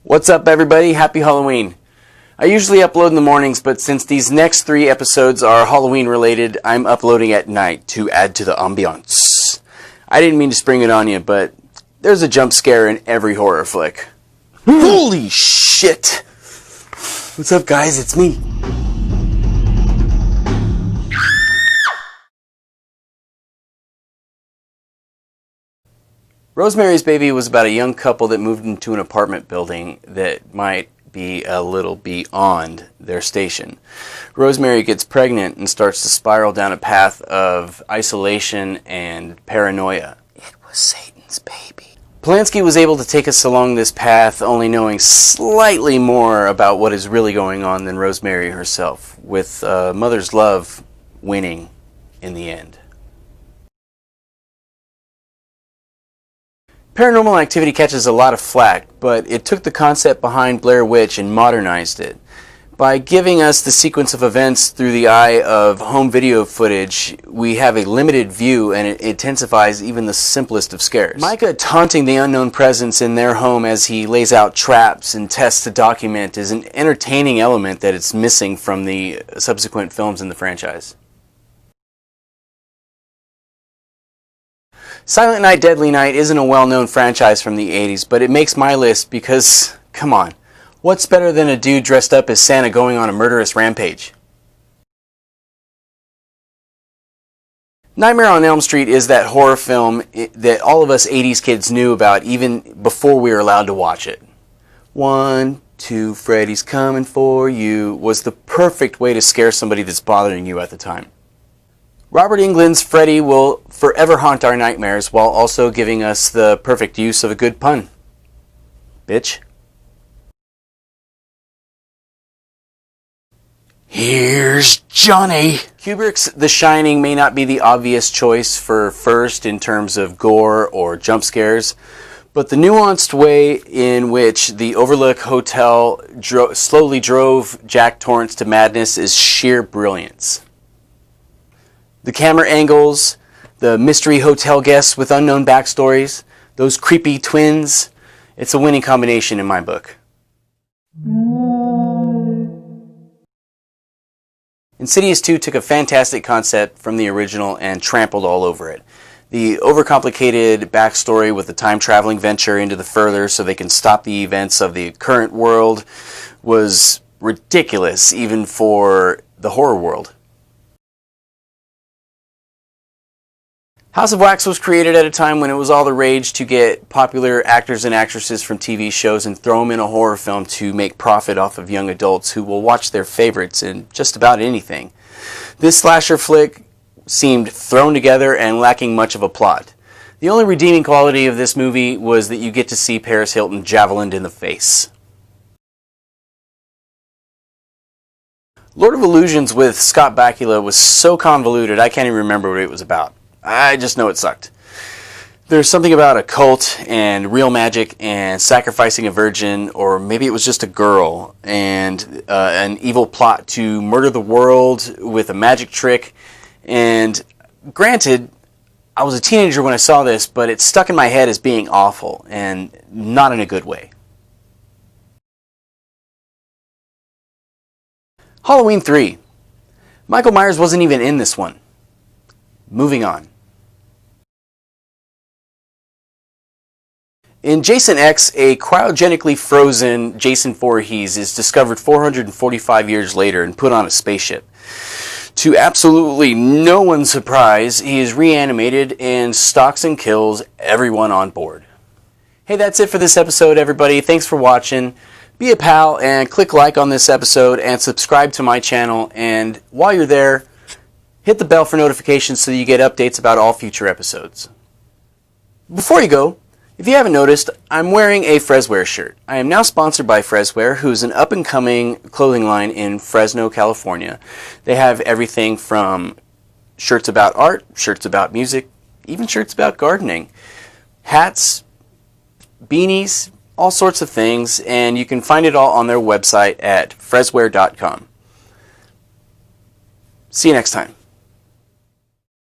What's up, everybody? Happy Halloween. I usually upload in the mornings, but since these next 3 episodes are Halloween related, I'm uploading at night to add to the ambiance. I didn't mean to spring it on you, but there's a jump scare in every horror flick. Holy shit! What's up, guys? It's me. Rosemary's Baby was about a young couple that moved into an apartment building that might be a little beyond their station. Rosemary gets pregnant and starts to spiral down a path of isolation and paranoia. It was Satan's baby. Polanski was able to take us along this path, only knowing slightly more about what is really going on than Rosemary herself, with mother's love winning in the end. Paranormal Activity catches a lot of flack, but it took the concept behind Blair Witch and modernized it. By giving us the sequence of events through the eye of home video footage, we have a limited view and it intensifies even the simplest of scares. Micah taunting the unknown presence in their home as he lays out traps and tests to document is an entertaining element that is missing from the subsequent films in the franchise. Silent Night, Deadly Night isn't a well-known franchise from the 80s, but it makes my list because, come on, what's better than a dude dressed up as Santa going on a murderous rampage? Nightmare on Elm Street is that horror film that all of us 80s kids knew about even before we were allowed to watch it. 1, 2, Freddy's coming for you was the perfect way to scare somebody that's bothering you at the time. Robert Englund's Freddy will forever haunt our nightmares while also giving us the perfect use of a good pun. Bitch. Here's Johnny! Kubrick's The Shining may not be the obvious choice for first in terms of gore or jump scares, but the nuanced way in which the Overlook Hotel slowly drove Jack Torrance to madness is sheer brilliance. The camera angles, the mystery hotel guests with unknown backstories, those creepy twins, it's a winning combination in my book. Insidious 2 took a fantastic concept from the original and trampled all over it. The overcomplicated backstory with the time-traveling venture into the further so they can stop the events of the current world was ridiculous, even for the horror world. House of Wax was created at a time when it was all the rage to get popular actors and actresses from TV shows and throw them in a horror film to make profit off of young adults who will watch their favorites in just about anything. This slasher flick seemed thrown together and lacking much of a plot. The only redeeming quality of this movie was that you get to see Paris Hilton javelined in the face. Lord of Illusions with Scott Bakula was so convoluted I can't even remember what it was about. I just know it sucked. There's something about a cult and real magic and sacrificing a virgin, or maybe it was just a girl, and an evil plot to murder the world with a magic trick. And granted, I was a teenager when I saw this, but it stuck in my head as being awful, and not in a good way. Halloween 3. Michael Myers wasn't even in this one. Moving on. In Jason X, a cryogenically frozen Jason Voorhees is discovered 445 years later and put on a spaceship. To absolutely no one's surprise, he is reanimated and stalks and kills everyone on board. Hey, that's it for this episode, everybody. Thanks for watching. Be a pal and click like on this episode and subscribe to my channel. And while you're there, hit the bell for notifications so you get updates about all future episodes. Before you go, if you haven't noticed, I'm wearing a FresWear shirt. I am now sponsored by FresWear, who's an up-and-coming clothing line in Fresno, California. They have everything from shirts about art, shirts about music, even shirts about gardening, hats, beanies, all sorts of things, and you can find it all on their website at FresWear.com. See you next time.